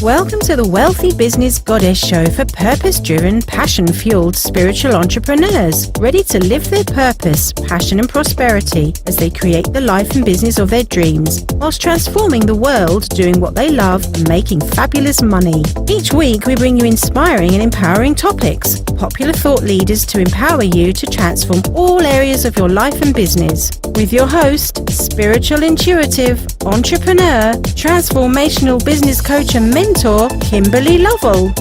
Welcome to the Wealthy Business Goddess Show for purpose-driven, passion-fueled spiritual entrepreneurs ready to live their purpose, passion and prosperity as they create the life and business of their dreams whilst transforming the world, doing what they love and making fabulous money. Each week we bring you inspiring and empowering topics, popular thought leaders to empower you to transform all areas of your life and business. With your host, spiritual intuitive, entrepreneur, transformational business coach and mentor, Kimberly Lovell.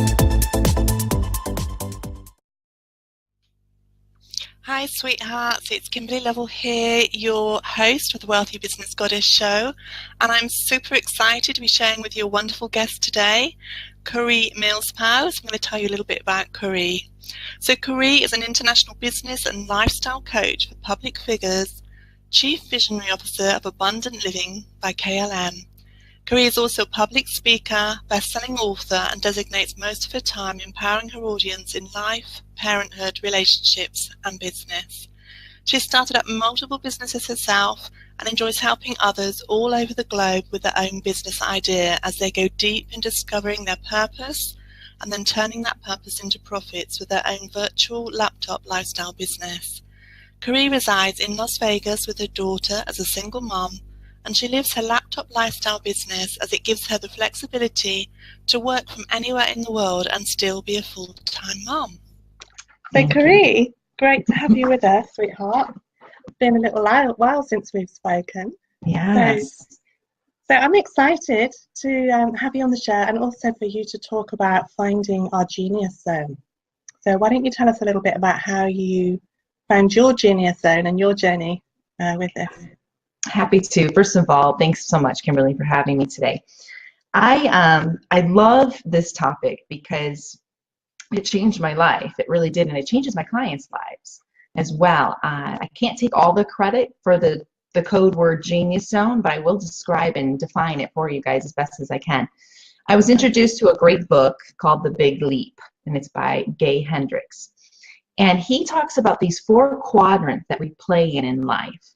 Hi sweethearts, it's Kimberly Lovell here, your host for the Wealthy Business Goddess Show, and I'm super excited to be sharing with you a wonderful guest today, Karie Millspaugh. So I'm going to tell you a little bit about Karie. So Karie is an international business and lifestyle coach for public figures, Chief Visionary Officer of Abundant Living by KLM. Karie is also a public speaker, best-selling author, and designates most of her time empowering her audience in life, parenthood, relationships, and business. She has started up multiple businesses herself and enjoys helping others all over the globe with their own business idea as they go deep in discovering their purpose and then turning that purpose into profits with their own virtual laptop lifestyle business. Karie resides in Las Vegas with her daughter as a single mom, and she lives her laptop lifestyle business as it gives her the flexibility to work from anywhere in the world and still be a full-time mom. So Karie, great to have you with us, sweetheart. It's been a little while since we've spoken. Yes. So I'm excited to have you on the show and also for you to talk about finding our genius zone. So why don't you tell us a little bit about how you found your genius zone and your journey with this? Happy to. First of all, thanks so much, Kimberly, for having me today. I love this topic because it changed my life. It really did, and it changes my clients' lives as well. I can't take all the credit for the code word genius zone, but I will describe and define it for you guys as best as I can. I was introduced to a great book called The Big Leap, and it's by Gay Hendricks. And he talks about these 4 quadrants that we play in life.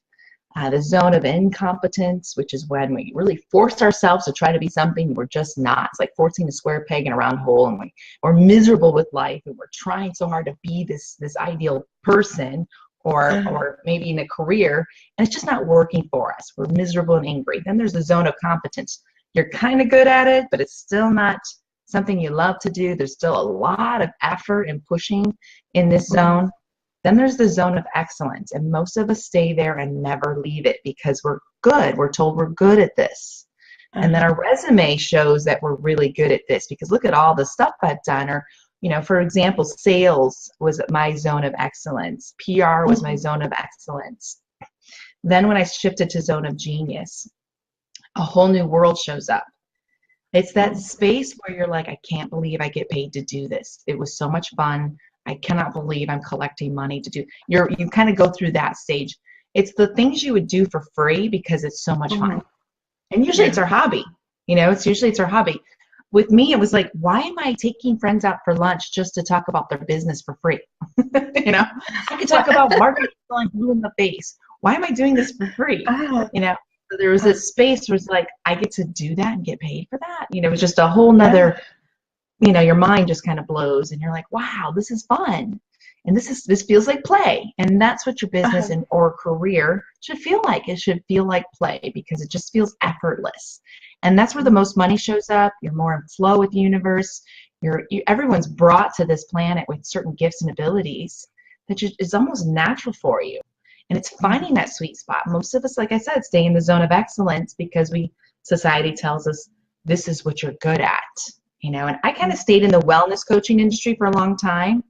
The zone of incompetence, which is when we really force ourselves to try to be something we're just not. It's like forcing a square peg in a round hole, and we're miserable with life, and we're trying so hard to be this ideal person or maybe in a career, and it's just not working for us. We're miserable and angry. Then there's the zone of competence. You're kind of good at it, but it's still not something you love to do. There's still a lot of effort and pushing in this zone. Then there's the zone of excellence, and most of us stay there and never leave it because we're good. We're told we're good at this. And then our resume shows that we're really good at this because look at all the stuff I've done. Or, for example, sales was my zone of excellence. PR was my zone of excellence. Then when I shifted to zone of genius, a whole new world shows up. It's that space where you're like, I can't believe I get paid to do this. It was so much fun. I cannot believe I'm collecting money to do. You kind of go through that stage. It's the things you would do for free because it's so much fun. And usually it's our hobby. It's our hobby. With me, it was like, why am I taking friends out for lunch just to talk about their business for free? I could talk about marketing until I'm blue in the face. Why am I doing this for free? So there was this space where it's like, I get to do that and get paid for that. It was just a whole nother, your mind just kind of blows and you're like, wow, this is fun. And this feels like play. And that's what your business or career should feel like. It should feel like play because it just feels effortless. And that's where the most money shows up. You're more in flow with the universe. Everyone's brought to this planet with certain gifts and abilities that is almost natural for you. And it's finding that sweet spot. Most of us, like I said, stay in the zone of excellence because society tells us this is what you're good at. And I kind of stayed in the wellness coaching industry for a long time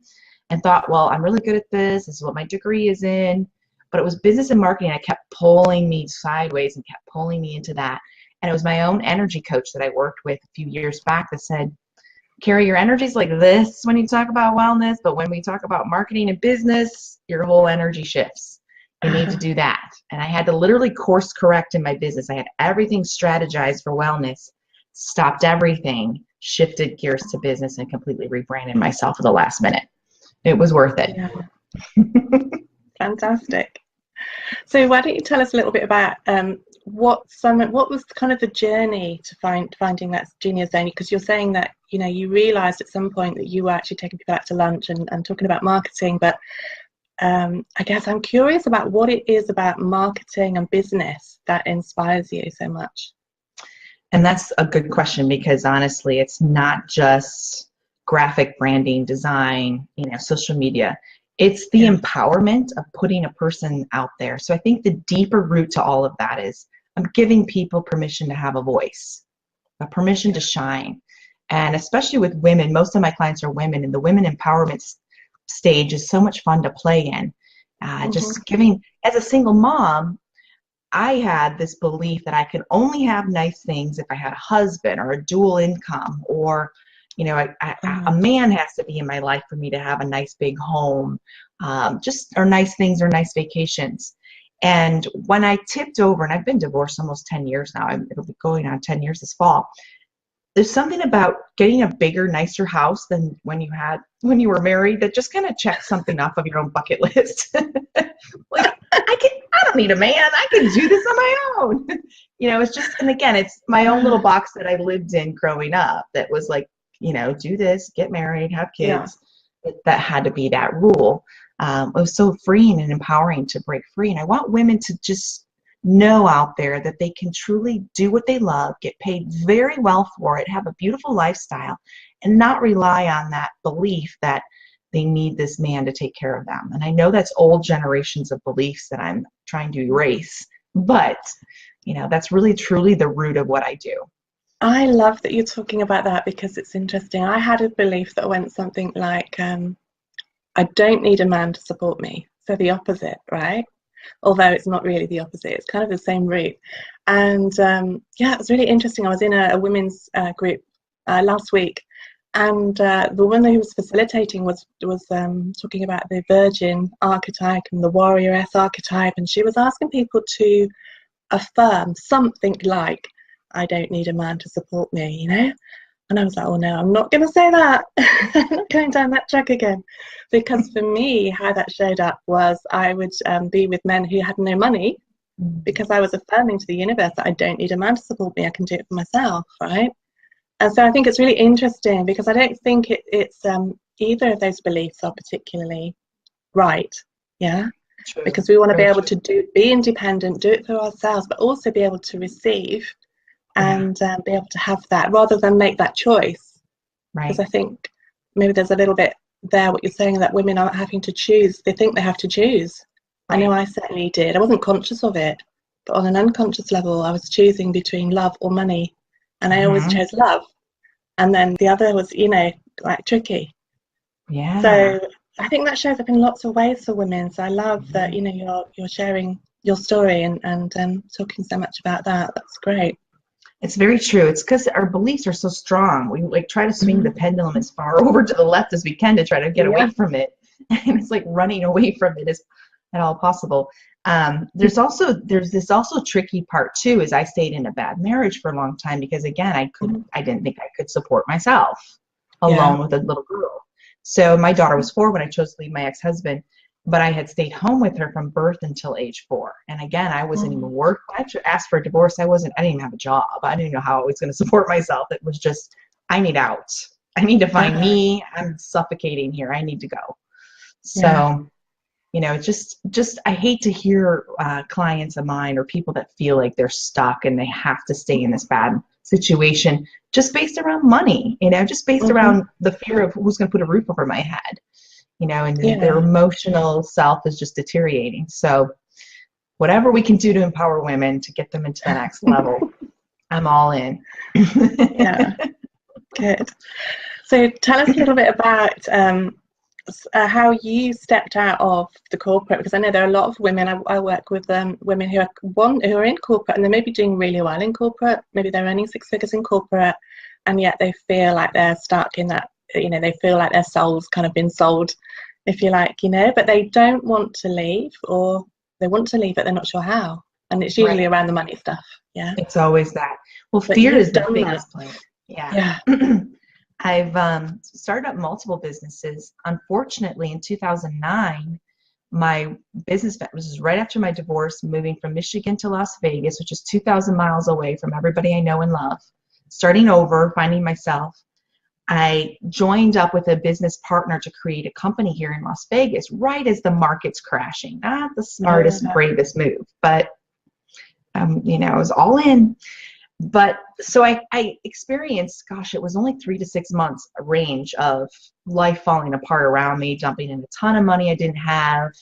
and thought, well, I'm really good at this. This is what my degree is in. But it was business and marketing. I kept pulling me sideways and kept pulling me into that. And it was my own energy coach that I worked with a few years back that said, Karie, your energy's like this when you talk about wellness, but when we talk about marketing and business, your whole energy shifts. You need to do that. And I had to literally course correct in my business. I had everything strategized for wellness, stopped everything, shifted gears to business, and completely rebranded myself at the last minute. It was worth it. Yeah. Fantastic. So why don't you tell us a little bit about what was kind of the journey to finding that genius zone? Because you're saying that, you know, you realised at some point that you were actually taking people out to lunch and talking about marketing, but I guess I'm curious about what it is about marketing and business that inspires you so much. And that's a good question, because honestly, it's not just graphic branding, design, you know, social media. It's the empowerment of putting a person out there. So I think the deeper root to all of that is I'm giving people permission to have a voice, a permission to shine. And especially with women, most of my clients are women, and the women empowerment stage is so much fun to play in. Just giving, as a single mom, I had this belief that I could only have nice things if I had a husband or a dual income, or, you know, a man has to be in my life for me to have a nice big home, or nice things or nice vacations. And when I tipped over, and I've been divorced almost 10 years now, it'll be going on 10 years this fall. There's something about getting a bigger, nicer house than when you were married that just kind of checks something off of your own bucket list. Like, I don't need a man. I can do this on my own. You know, it's just, and again, it's my own little box that I lived in growing up that was like, you know, do this, get married, have kids. That had to be that rule. It was so freeing and empowering to break free. And I want women to just know out there that they can truly do what they love, get paid very well for it, have a beautiful lifestyle, and not rely on that belief that they need this man to take care of them. And I know that's old generations of beliefs that I'm trying to erase, but, you know, that's really truly the root of what I do. I love that you're talking about that, because it's interesting. I had a belief that went something like, I don't need a man to support me. So the opposite, right? Although it's not really the opposite, it's kind of the same route. And it was really interesting. I was in a women's group last week, and the woman who was facilitating was talking about the virgin archetype and the warrioress archetype, and she was asking people to affirm something like, I don't need a man to support me, you know? And I was like, oh no, I'm not going to say that. I'm not going down that track again. Because for me, how that showed up was I would be with men who had no money, because I was affirming to the universe that I don't need a man to support me. I can do it for myself, right? And so I think it's really interesting, because I don't think it's either of those beliefs are particularly right, yeah? True. Because we want to be able to be independent, do it for ourselves, but also be able to receive and be able to have that, rather than make that choice. Right. Because I think maybe there's a little bit there, what you're saying, that women aren't having to choose. They think they have to choose. Right. I know I certainly did. I wasn't conscious of it, but on an unconscious level, I was choosing between love or money. And I always chose love. And then the other was, you know, like tricky. Yeah. So I think that shows up in lots of ways for women. So I love that, you know, you're sharing your story and talking so much about that. That's great. It's very true. It's because our beliefs are so strong. We like try to swing the pendulum as far over to the left as we can to try to get away from it. And it's like running away from it is at all possible. There's this also tricky part too, is I stayed in a bad marriage for a long time because, again, I didn't think I could support myself alone with a little girl. So my daughter was 4 when I chose to leave my ex-husband, but I had stayed home with her from birth until age 4. And again, I wasn't even working. When I asked for a divorce, I didn't even have a job. I didn't know how I was going to support myself. It was just, I need out. I need to find me. I'm suffocating here. I need to go. So, you know, just I hate to hear clients of mine or people that feel like they're stuck and they have to stay in this bad situation just based around money, you know, just based around the fear of who's going to put a roof over my head. You know, and their emotional self is just deteriorating. So whatever we can do to empower women to get them into the next level, I'm all in. Good. So tell us a little bit about how you stepped out of the corporate, because I know there are a lot of women. I work with women who are in corporate, and they may be doing really well in corporate. Maybe they're earning 6 figures in corporate, and yet they feel like they're stuck in that. You know, they feel like their soul's kind of been sold, if you like, you know, but they don't want to leave, or they want to leave but they're not sure how. And it's usually around the money stuff. Yeah, it's always that. Well, fear is the biggest point. I've started up multiple businesses. Unfortunately, in 2009, my business, this was right after my divorce, moving from Michigan to Las Vegas, which is 2,000 miles away from everybody I know and love, starting over, finding myself. I joined up with a business partner to create a company here in Las Vegas right as the market's crashing. Not the smartest, bravest move, but I was all in. But so I experienced, gosh, it was only 3 to 6 months range of life falling apart around me, dumping in a ton of money I didn't have,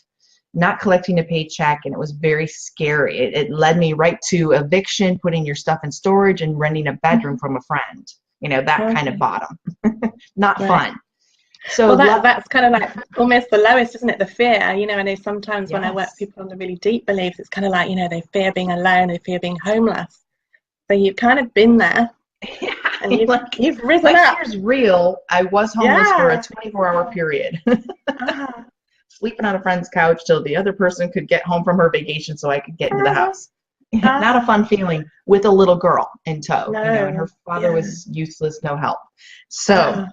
not collecting a paycheck, and it was very scary. It led me right to eviction, putting your stuff in storage, and renting a bedroom from a friend. That kind of bottom. Not fun. So that's kind of like almost the lowest, isn't it? The fear. I know sometimes when I work with people on the really deep beliefs, it's kind of like, they fear being alone, they fear being homeless. So you've kind of been there, and you've risen up. Fear's real. I was homeless for a 24-hour period, sleeping on a friend's couch till the other person could get home from her vacation so I could get into the house. Not a fun feeling with a little girl in tow, and her father was useless, no help. So,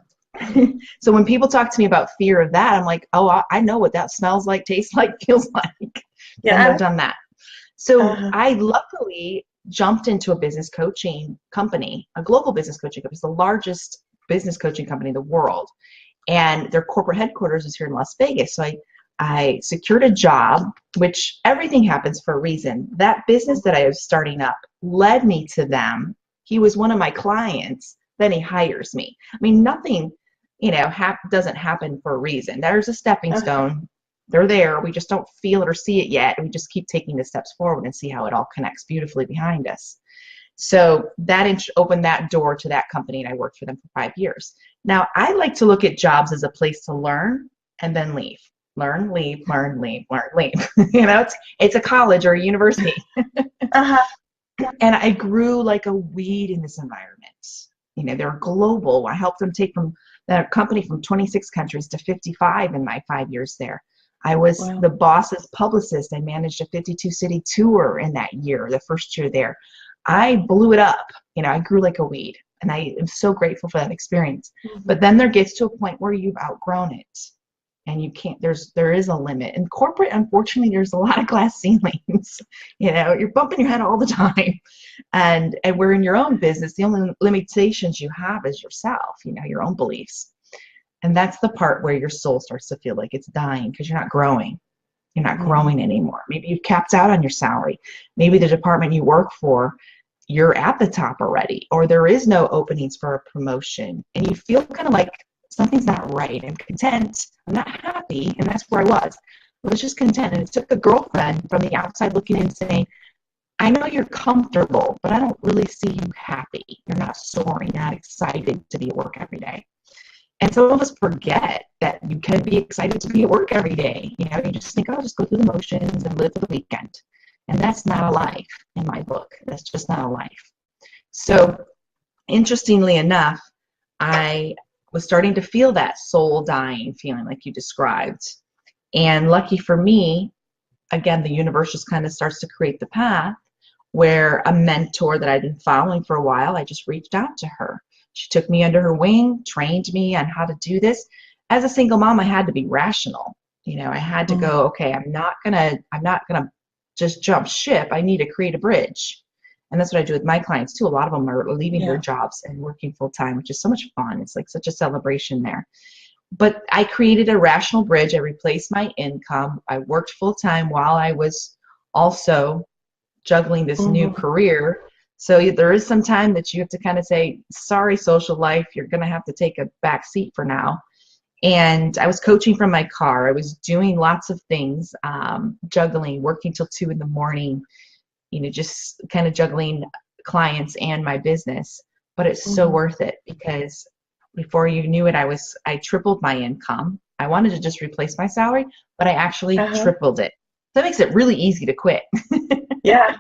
so when people talk to me about fear of that, I'm like, oh, I know what that smells like, tastes like, feels like. I've done that. So I luckily jumped into a business coaching company, a global business coaching company. It's the largest business coaching company in the world. And their corporate headquarters is here in Las Vegas. So I secured a job, which everything happens for a reason. That business that I was starting up led me to them. He was one of my clients. Then he hires me. I mean, nothing, doesn't happen for a reason. There's a stepping stone. They're there. We just don't feel it or see it yet. We just keep taking the steps forward and see how it all connects beautifully behind us. So that opened that door to that company, and I worked for them for 5 years. Now, I like to look at jobs as a place to learn and then leave. Learn, leave, learn, leave, learn, leave. It's a college or a university. And I grew like a weed in this environment. They're global. I helped them take from the company from 26 countries to 55 in my 5 years there. I was the boss's publicist. I managed a 52-city tour in that year, the first year there. I blew it up. I grew like a weed, and I am so grateful for that experience. But then there gets to a point where you've outgrown it, and you can't. There is a limit. In corporate, unfortunately, there's a lot of glass ceilings. You're bumping your head all the time, and we're in your own business. The only limitations you have is yourself. Your own beliefs. And that's the part where your soul starts to feel like it's dying because you're not growing. You're not growing anymore. Maybe you've capped out on your salary. Maybe the department you work for, you're at the top already, or there is no openings for a promotion. And you feel kind of like something's not right. I'm content. I'm not happy. And that's where I was. I was just content. And it took a girlfriend from the outside looking in saying, I know you're comfortable, but I don't really see you happy. You're not soaring, not excited to be at work every day. And some of us forget that you can be excited to be at work every day. You just think, I'll just go through the motions and live for the weekend. And that's not a life in my book. That's just not a life. So interestingly enough, I was starting to feel that soul dying feeling like you described. And lucky for me, again, the universe just kind of starts to create the path where a mentor that I'd been following for a while, I just reached out to her. She took me under her wing, trained me on how to do this. As a single mom, I had to be rational. I had to go, okay, I'm not gonna just jump ship. I need to create a bridge. And that's what I do with my clients too. A lot of them are leaving their jobs and working full time, which is so much fun. It's like such a celebration there. But I created a rational bridge. I replaced my income. I worked full time while I was also juggling this new career. So there is some time that you have to kind of say, sorry, social life, you're going to have to take a back seat for now. And I was coaching from my car. I was doing lots of things, juggling, working till 2 a.m, just kind of juggling clients and my business. But it's so worth it because before you knew it, I tripled my income. I wanted to just replace my salary, but I actually tripled it. That makes it really easy to quit. Yeah.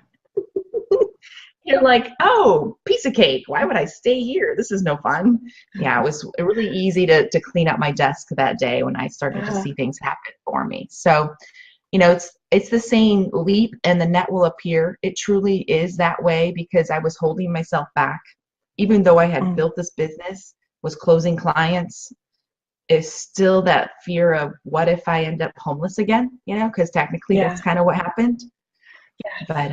You're like, oh, piece of cake. Why would I stay here? This is no fun. Yeah, it was really easy to clean up my desk that day when I started to see things happen for me. So, it's the saying, leap and the net will appear. It truly is that way because I was holding myself back. Even though I had built this business, was closing clients, is still that fear of what if I end up homeless again, because technically Yeah. that's kind of what happened. Yes. But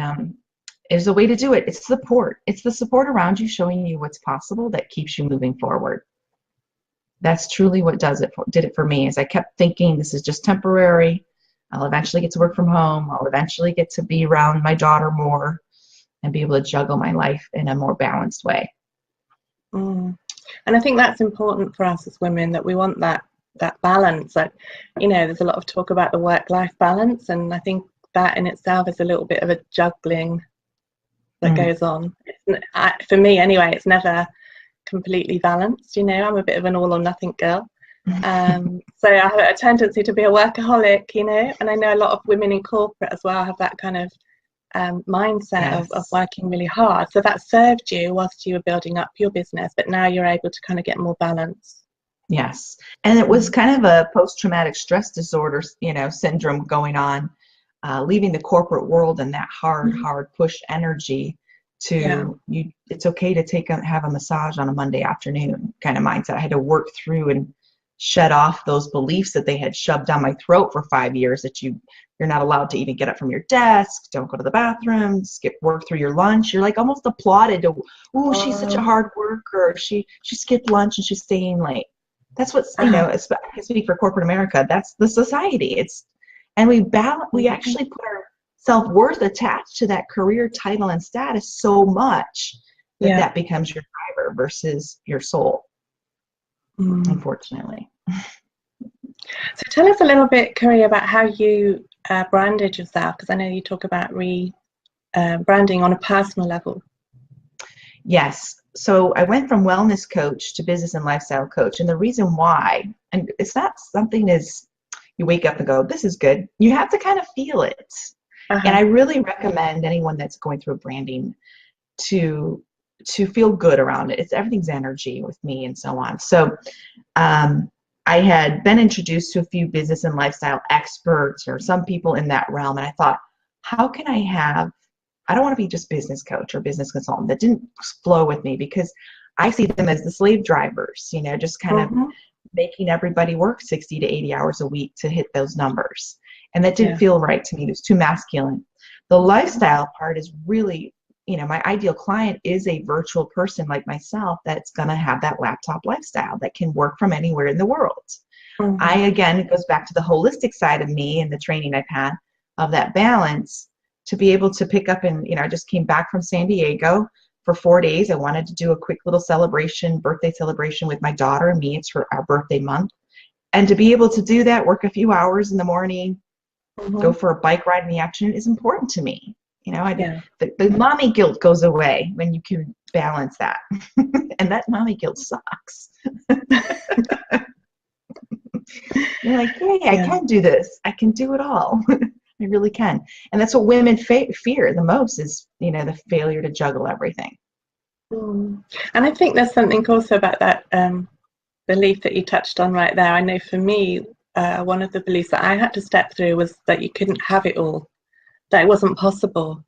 there's a way to do it. It's support. It's the support around you showing you what's possible that keeps you moving forward. That's truly what did it for me, is I kept thinking this is just temporary. I'll eventually get to work from home. I'll eventually get to be around my daughter more and be able to juggle my life in a more balanced way. And I think that's important for us as women, that we want that balance. Like, there's a lot of talk about the work-life balance, and I think that in itself is a little bit of a juggling that goes on. For me anyway, it's never completely balanced. I'm a bit of an all or nothing girl. So I have a tendency to be a workaholic, and I know a lot of women in corporate as well have that kind of mindset of working really hard. So that served you whilst you were building up your business, but now you're able to kind of get more balance. Yes. And it was kind of a post-traumatic stress disorder, syndrome going on, leaving the corporate world and that hard push energy to you. It's okay to have a massage on a Monday afternoon kind of mindset. I had to work through and shed off those beliefs that they had shoved down my throat for 5 years, that you're not allowed to even get up from your desk, don't go to the bathroom, skip work through your lunch. You're like almost applauded to, she's such a hard worker. She skipped lunch and she's staying late. That's what, I can speak for corporate America. That's the society. And we actually put our self-worth attached to that career title and status so much that becomes your driver versus your soul, unfortunately. So tell us a little bit, Karie, about how you branded yourself, because I know you talk about branding on a personal level. Yes. So I went from wellness coach to business and lifestyle coach. And the reason why, and it's not something as you wake up and go, this is good. You have to kind of feel it. And I really recommend anyone that's going through branding to feel good around it. Everything's energy with me and so on. So I had been introduced to a few business and lifestyle experts or some people in that realm. And I thought, how can I don't want to be just business coach or business consultant. That didn't flow with me, because I see them as the slave drivers, just kind of making everybody work 60 to 80 hours a week to hit those numbers. And that didn't feel right to me. It was too masculine. The lifestyle part is really, my ideal client is a virtual person like myself that's going to have that laptop lifestyle that can work from anywhere in the world. It goes back to the holistic side of me and the training I've had of that balance to be able to pick up. And, I just came back from San Diego for 4 days. I wanted to do a quick little birthday celebration with my daughter and me. It's our birthday month. And to be able to do that, work a few hours in the morning, go for a bike ride in the afternoon is important to me. The mommy guilt goes away when you can balance that. And that mommy guilt sucks. You're like, hey, I can do this. I can do it all. I really can. And that's what women fear the most is, the failure to juggle everything. And I think there's something also about that belief that you touched on right there. I know for me, one of the beliefs that I had to step through was that you couldn't have it all, that it wasn't possible.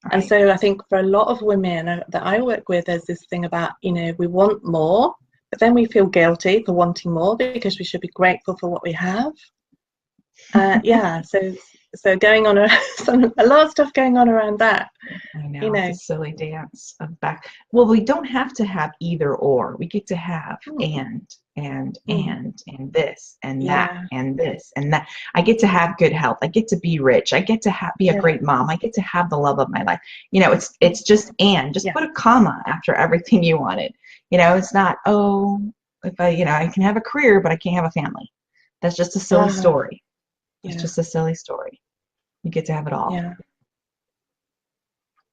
Right. And so I think for a lot of women that I work with, there's this thing about, we want more, but then we feel guilty for wanting more because we should be grateful for what we have. So going on a lot of stuff going on around that. I know, it's a silly dance of back. Well, we don't have to have either or. We get to have and this and that and this and that. I get to have good health. I get to be rich. I get to be a great mom. I get to have the love of my life. It's just put a comma after everything you wanted. It's not, if I can have a career, but I can't have a family. That's just a silly story. It's just a silly story. You get to have it all. Yeah.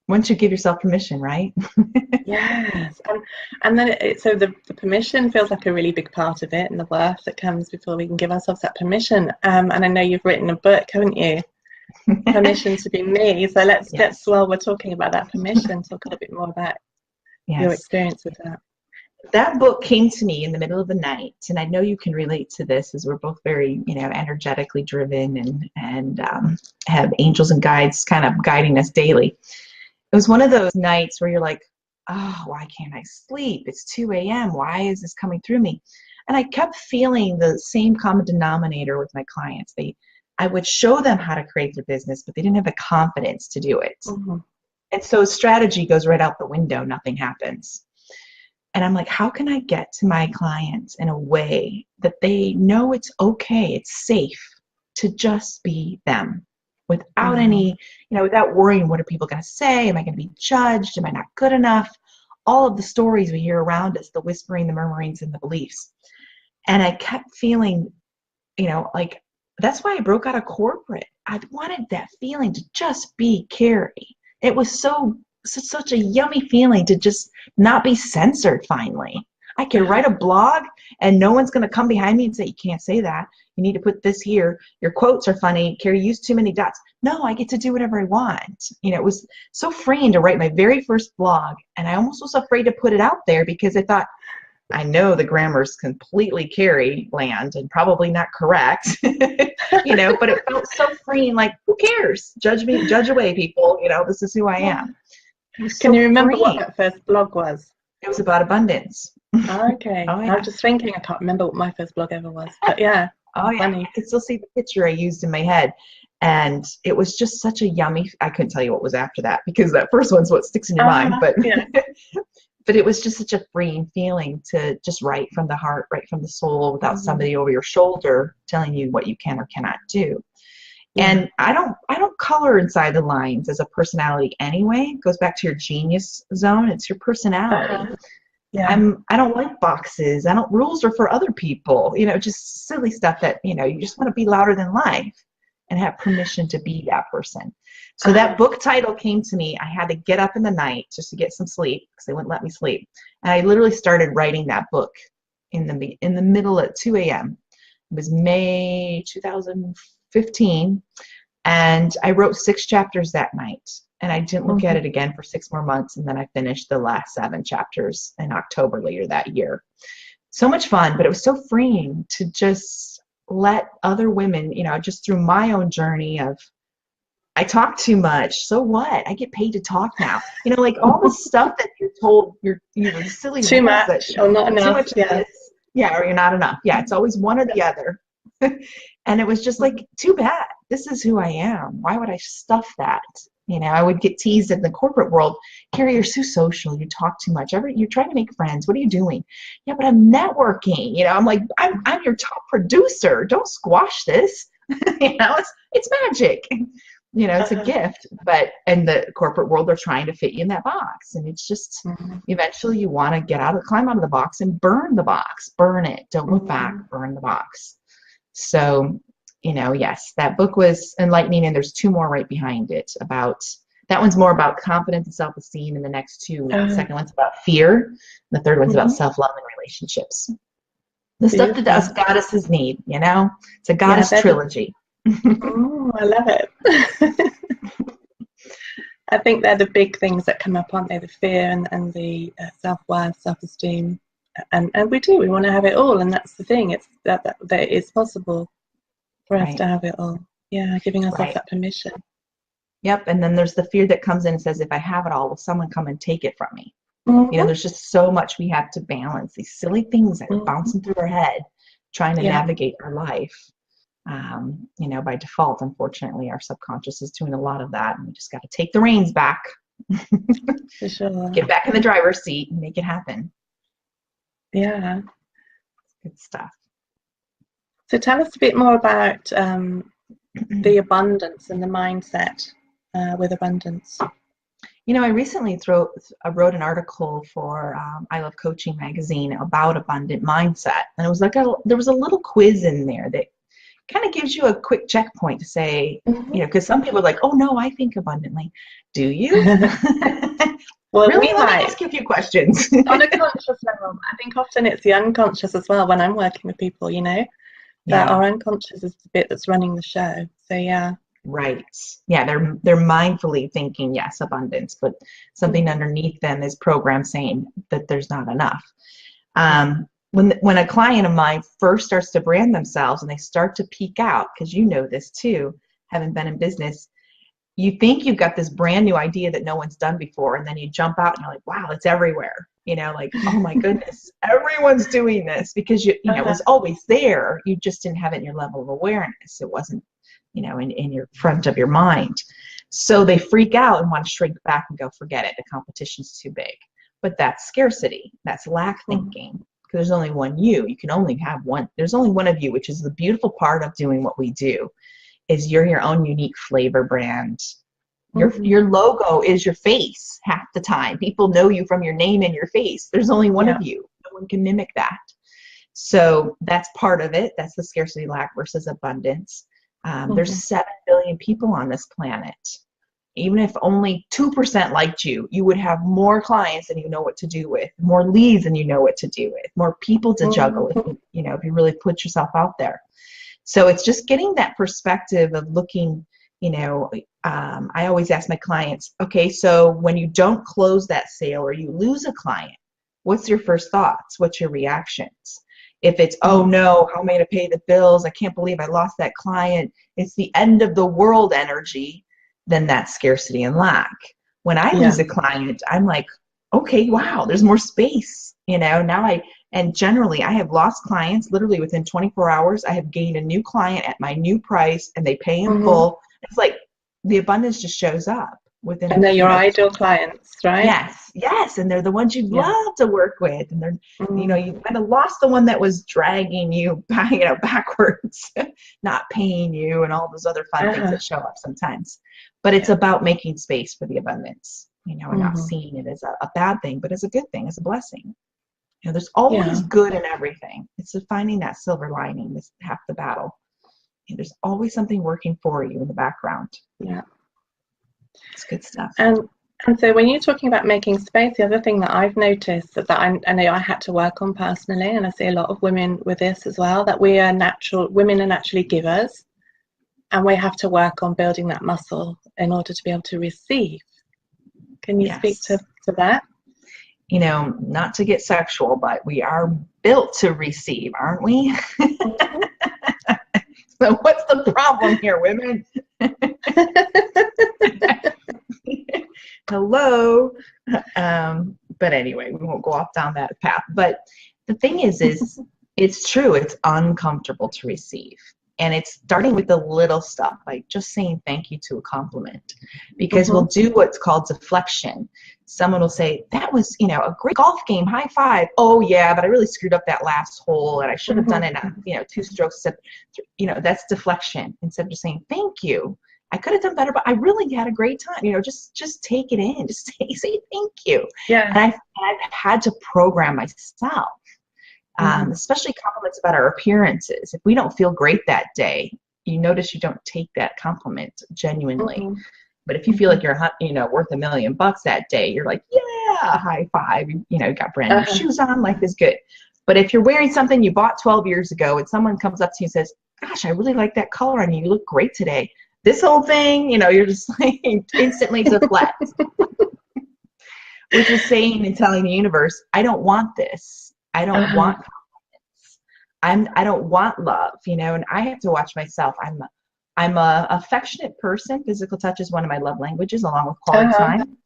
Once you give yourself permission, right? Yes. And then so the permission feels like a really big part of it, and the worth that comes before we can give ourselves that permission. And I know you've written a book, haven't you? Permission to be me. So let's while we're talking about that permission, talk a little bit more about your experience with that. That book came to me in the middle of the night, and I know you can relate to this as we're both very, energetically driven and have angels and guides kind of guiding us daily. It was one of those nights where you're like, oh, why can't I sleep? It's 2 a.m. Why is this coming through me? And I kept feeling the same common denominator with my clients. I would show them how to create their business, but they didn't have the confidence to do it. Mm-hmm. And so strategy goes right out the window. Nothing happens. And I'm like, how can I get to my clients in a way that they know it's okay, it's safe to just be them without any, without worrying, what are people going to say? Am I going to be judged? Am I not good enough? All of the stories we hear around us, the whispering, the murmurings, and the beliefs. And I kept feeling, like, that's why I broke out of corporate. I wanted that feeling to just be Karie. It was such a yummy feeling to just not be censored finally. I can write a blog and no one's going to come behind me and say, you can't say that. You need to put this here. Your quotes are funny. Karie used too many dots. No, I get to do whatever I want. It was so freeing to write my very first blog. And I almost was afraid to put it out there because I thought, I know the grammar's completely Karie land and probably not correct, but it felt so freeing, like, who cares? Judge me, judge away, people. This is who I am. Can you remember what that first blog was? It was about abundance. Okay. Oh, yeah. I was just thinking, I can't remember what my first blog ever was, but yeah. Oh, yeah. Funny. I can still see the picture I used in my head. And it was just such a yummy, I couldn't tell you what was after that because that first one's what sticks in your mind. But yeah. But it was just such a freeing feeling to just write from the heart, write from the soul without somebody over your shoulder telling you what you can or cannot do. Yeah. And I don't color inside the lines as a personality anyway. It goes back to your genius zone. It's your personality. Yeah. I don't like boxes. Rules are for other people, just silly stuff that, you just want to be louder than life and have permission to be that person. So that book title came to me. I had to get up in the night just to get some sleep because they wouldn't let me sleep. And I literally started writing that book in the middle at 2 a.m. It was May 2015. And I wrote 6 chapters that night. And I didn't look at it again for 6 more months. And then I finished the last 7 chapters in October later that year. So much fun, but it was so freeing to just let other women, just through my own journey of, I talk too much. So what? I get paid to talk now. Like all the stuff that you're told, you're silly. Too much or not enough. Too much yeah, or you're not enough. Yeah, it's always one or the other. And it was just like, too bad. This is who I am. Why would I stuff that? I would get teased in the corporate world. Karie, you're so social. You talk too much. You're trying to make friends. What are you doing? Yeah, but I'm networking. I'm like, I'm your top producer. Don't squash this. It's magic. It's a gift. But in the corporate world, they're trying to fit you in that box. And it's just, eventually you want to climb out of the box and burn the box. Burn it. Don't look back. Burn the box. So, yes, that book was enlightening, and there's 2 more right behind it. That one's more about confidence and self-esteem, and the next 2, the second one's about fear, and the third one's about self-love and relationships. The stuff that us goddesses need, It's a goddess trilogy. Oh, I love it. I think they're the big things that come up, aren't they? The fear and the self-worth, self-esteem. And we want to have it all, and that's the thing. It's that it is possible for us to have it all. Yeah, giving ourselves that permission. Yep, and then there's the fear that comes in and says, if I have it all, will someone come and take it from me? There's just so much we have to balance. These silly things that are bouncing through our head, trying to navigate our life. By default, unfortunately, our subconscious is doing a lot of that, and we just got to take the reins back. For sure. Get back in the driver's seat and make it happen. Yeah. Good stuff. So tell us a bit more about the abundance and the mindset with abundance. I recently wrote an article for I Love Coaching magazine about abundant mindset. And it was like there was a little quiz in there that kind of gives you a quick checkpoint to say, because some people are like, oh, no, I think abundantly. Do you? Well, really? we Let might. me ask you a few questions. On a conscious level. I think often it's the unconscious as well when I'm working with people, that our unconscious is the bit that's running the show. So, yeah. Right. Yeah, they're mindfully thinking, yes, abundance, but something underneath them is programmed saying that there's not enough. When a client of mine first starts to brand themselves and they start to peak out, because you know this too, having been in business, you think you've got this brand new idea that no one's done before, and then you jump out and you're like, wow, it's everywhere. like, oh my goodness, everyone's doing this, because you know, it was always there. You just didn't have it in your level of awareness. It wasn't, in your front of your mind. So they freak out and want to shrink back and go, forget it, the competition's too big. But that's scarcity. That's lack thinking. Because there's only one you. You can only have one. There's only one of you, which is the beautiful part of doing what we do, is you're your own unique flavor brand. Your logo is your face half the time. People know you from your name and your face. There's only one of you. No one can mimic that. So that's part of it. That's the scarcity, lack versus abundance. There's 7 billion people on this planet. Even if only 2% liked you, you would have more clients than you know what to do with, more leads than you know what to do with, more people to juggle if if you really put yourself out there. So it's just getting that perspective of looking, I always ask my clients, okay, so when you don't close that sale or you lose a client, what's your first thoughts? What's your reactions? If it's, oh no, how am I going to pay the bills? I can't believe I lost that client. It's the end of the world energy. Then that's scarcity and lack. When I lose a client, I'm like, okay, wow, there's more space. And generally I have lost clients literally within 24 hours. I have gained a new client at my new price and they pay in full. It's like the abundance just shows up within. And they're your ideal clients, right? Yes. And they're the ones you love to work with. And they're, you kind of lost the one that was dragging you, backwards, not paying you, and all those other fun things that show up sometimes. But it's about making space for the abundance, and not seeing it as a bad thing, but as a good thing, as a blessing. There's always good in everything. It's finding that silver lining. That's half the battle. There's always something working for you in the background. Yeah. It's good stuff. And so when you're talking about making space, the other thing that I've noticed that I know I had to work on personally, and I see a lot of women with this as well, that women are naturally givers, and we have to work on building that muscle in order to be able to receive. Can you speak to that? Not to get sexual, but we are built to receive, aren't we? So what's the problem here, women? Hello. But anyway, we won't go off down that path. But the thing is it's true. It's uncomfortable to receive. And it's starting with the little stuff, like just saying thank you to a compliment, because we'll do what's called deflection. Someone will say, that was, a great golf game, high five. Oh yeah, but I really screwed up that last hole and I should have done it, 2 strokes. That's deflection. Instead of just saying thank you, I could have done better, but I really had a great time. Just take it in, just say thank you. Yeah. And I've had to program myself. Especially compliments about our appearances. If we don't feel great that day, you notice you don't take that compliment genuinely. But if you feel like you're, worth $1 million that day, you're like, yeah, high five. You got brand new shoes on, life is good. But if you're wearing something you bought 12 years ago and someone comes up to you and says, gosh, I really like that color on you. You look great today. This whole thing, you're just like instantly deflect. Which is saying and telling the universe, I don't want this. I don't want compliments. I don't want love, and I have to watch myself. I'm a affectionate person. Physical touch is one of my love languages, along with quality time.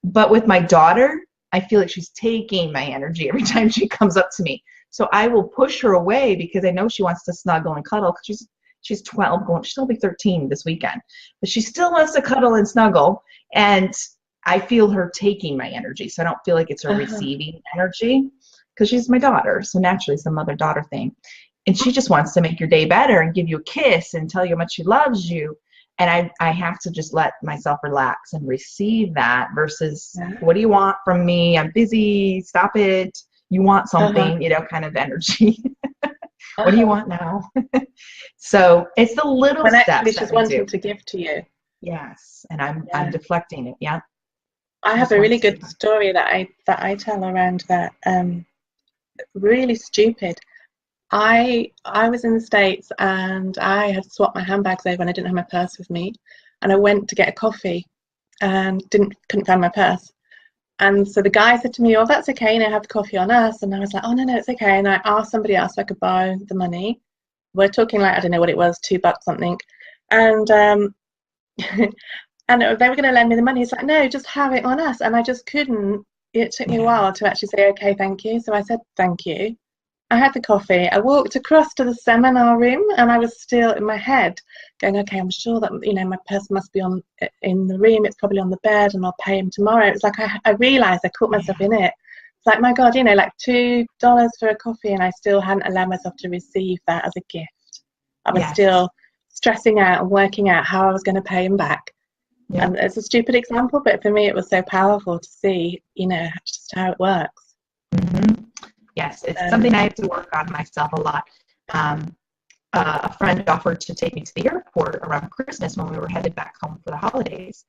But with my daughter, I feel like she's taking my energy every time she comes up to me. So I will push her away because I know she wants to snuggle and cuddle, because she's 12, she'll be 13 this weekend, but she still wants to cuddle and snuggle, and I feel her taking my energy. So I don't feel like it's her receiving energy, because she's my daughter. So naturally it's the mother-daughter thing. And she just wants to make your day better and give you a kiss and tell you how much she loves you. And I have to just let myself relax and receive that versus, what do you want from me? I'm busy. Stop it. You want something, kind of energy. What do you want now? So it's the little steps that she's we wanting do. to give to you. Yes. And I'm deflecting it. Yeah. I have a really good story that I tell around that. Really stupid. I was in the States and I had swapped my handbags over and I didn't have my purse with me, and I went to get a coffee and couldn't find my purse. And so the guy said to me, oh, that's okay, have the coffee on us. And I was like, oh no, it's okay. And I asked somebody else if I could borrow the money. We're talking like, I don't know what it was, $2 something. And and they were going to lend me the money. He's like, no, just have it on us. And I just couldn't it took me a while to actually say, okay, thank you. So I said, thank you. I had the coffee. I walked across to the seminar room, and I was still in my head going, okay, I'm sure that, my person must be in the room. It's probably on the bed, and I'll pay him tomorrow. It was like I realized I caught myself in it. It's like, my God, like $2 for a coffee, and I still hadn't allowed myself to receive that as a gift. I was still stressing out and working out how I was going to pay him back. Yeah. And it's a stupid example, but for me, it was so powerful to see, just how it works. Mm-hmm. Yes, it's something I have to work on myself a lot. A friend offered to take me to the airport around Christmas when we were headed back home for the holidays.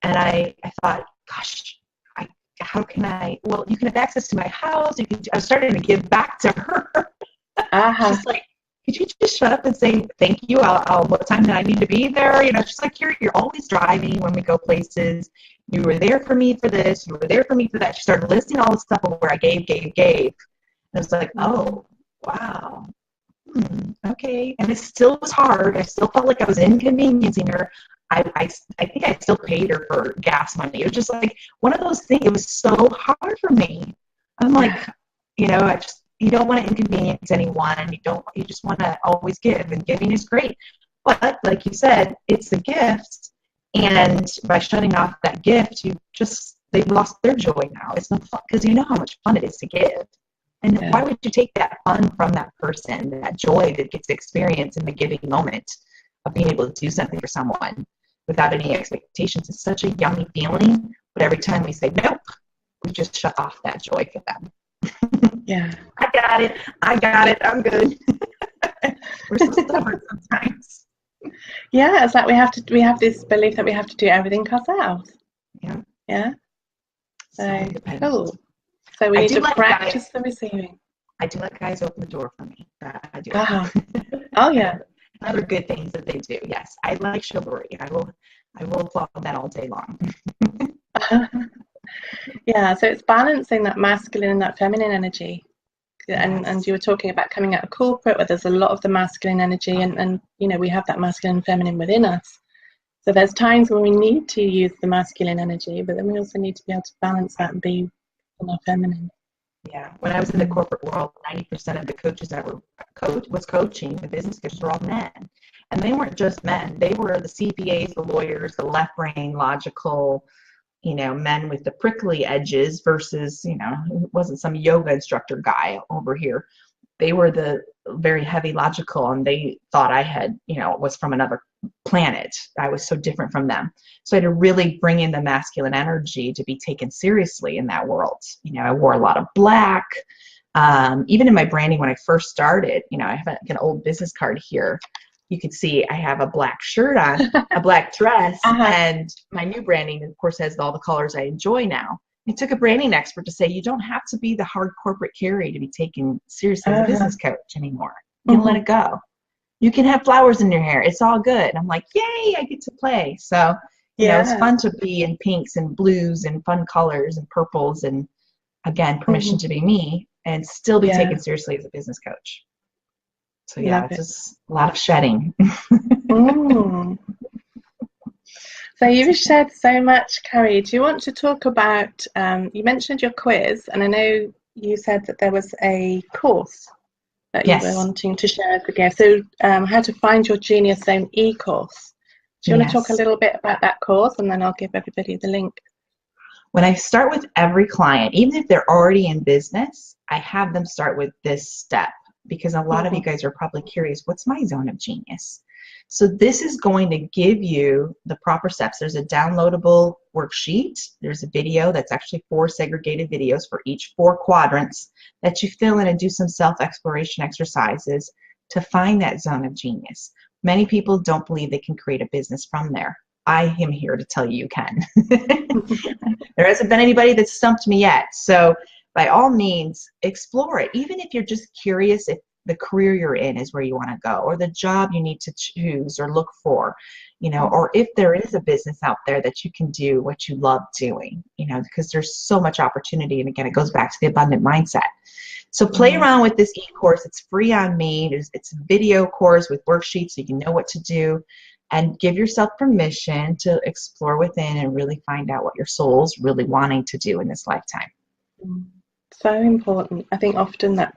And I thought, gosh, how can I? Well, you can have access to my house. I was starting to give back to her. She's like, could you just shut up and say thank you? What time do I need to be there? She's like, you're always driving when we go places. You were there for me for this. You were there for me for that. She started listing all the stuff of where I gave. And I was like, oh, wow. Okay. And it still was hard. I still felt like I was inconveniencing her. I think I still paid her for gas money. It was just like one of those things. It was so hard for me. I'm like, you don't want to inconvenience anyone. You just want to always give, and giving is great. But like you said, it's a gift. And by shutting off that gift, they've lost their joy now. It's not fun, because you know how much fun it is to give. And why would you take that fun from that person, that joy that gets experienced in the giving moment of being able to do something for someone without any expectations? It's such a yummy feeling. But every time we say nope, we just shut off that joy for them. Yeah. I got it. I'm good. We're so stubborn sometimes. Yeah, it's like we have this belief that we have to do everything ourselves. Yeah. Yeah. So cool. So we need to practice the receiving. I do let guys open the door for me. I do. Oh yeah. Other good things that they do. Yes, I like chivalry. I will applaud that all day long. Yeah. So it's balancing that masculine and that feminine energy. And you were talking about coming out of corporate where there's a lot of the masculine energy, and we have that masculine and feminine within us. So there's times when we need to use the masculine energy, but then we also need to be able to balance that and be more feminine. Yeah. When I was in the corporate world, 90% of the coaches that was coaching, the business coaches, were all men. And they weren't just men. They were the CPAs, the lawyers, the left brain, logical, men with the prickly edges versus, it wasn't some yoga instructor guy over here. They were the very heavy logical, and they thought I had, was from another planet. I was so different from them. So I had to really bring in the masculine energy to be taken seriously in that world. I wore a lot of black. Even in my branding when I first started, I have an old business card here. You can see I have a black shirt on, a black dress, and my new branding, of course, has all the colors I enjoy now. It took a branding expert to say, you don't have to be the hard corporate Karie to be taken seriously as a business coach anymore. You can let it go. You can have flowers in your hair. It's all good. And I'm like, yay, I get to play. So, it's fun to be in pinks and blues and fun colors and purples, and again, permission to be me and still be taken seriously as a business coach. So it's just a lot of shedding. So you've shared so much, Karie. Do you want to talk about, you mentioned your quiz, and I know you said that there was a course that you were wanting to share as a gift. So how to find your Genius Zone e-course. Do you want to talk a little bit about that course, and then I'll give everybody the link? When I start with every client, even if they're already in business, I have them start with this step, because a lot of you guys are probably curious, what's my zone of genius? So this is going to give you the proper steps. There's a downloadable worksheet. There's a video that's actually 4 segregated videos for each 4 quadrants that you fill in and do some self-exploration exercises to find that zone of genius. Many people don't believe they can create a business from there. I am here to tell you can. There hasn't been anybody that's stumped me yet. So by all means, explore it. Even if you're just curious if the career you're in is where you want to go, or the job you need to choose or look for, or if there is a business out there that you can do what you love doing, because there's so much opportunity. And again, it goes back to the abundant mindset. So play around with this e-course. It's free on me. It's a video course with worksheets so you can know what to do. and give yourself permission to explore within and really find out what your soul's really wanting to do in this lifetime. So important. I think often that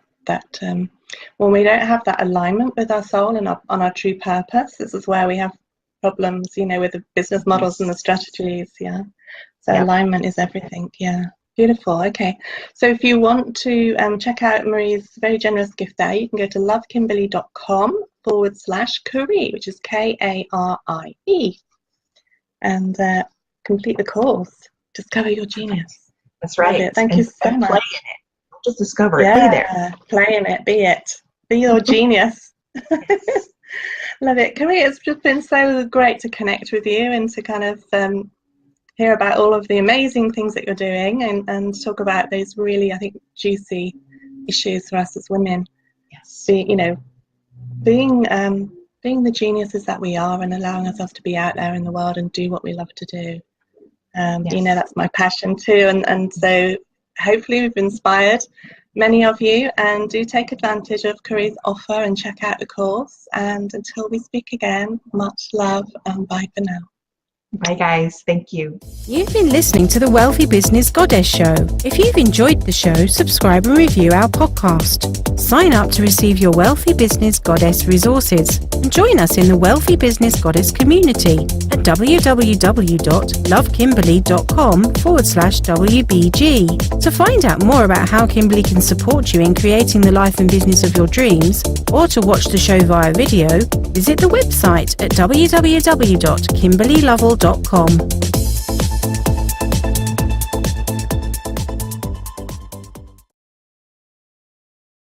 when we don't have that alignment with our soul and on our true purpose, this is where we have problems, with the business models and the strategies. Yeah. So alignment is everything. Yeah. Beautiful. Okay. So if you want to check out Marie's very generous gift there, you can go to lovekimberley.com/Karie, which is Karie, and complete the course. Discover your genius. That's right. Thank you so much. Play in it. Don't just discover it. Be there. Play in it. Be it. Be your genius. Love it. Karie, it's just been so great to connect with you and to kind of hear about all of the amazing things that you're doing and talk about those really, I think, juicy issues for us as women. Yes. Being the geniuses that we are and allowing ourselves to be out there in the world and do what we love to do. That's my passion too. And so hopefully we've inspired many of you, and do take advantage of Karie's offer and check out the course. And until we speak again, much love and bye for now. Bye, guys. Thank you. You've been listening to the Wealthy Business Goddess Show. If you've enjoyed the show, subscribe and review our podcast. Sign up to receive your Wealthy Business Goddess resources and join us in the Wealthy Business Goddess community at www.lovekimberley.com/WBG. To find out more about how Kimberley can support you in creating the life and business of your dreams, or to watch the show via video, visit the website at www.kimberleylovell.com.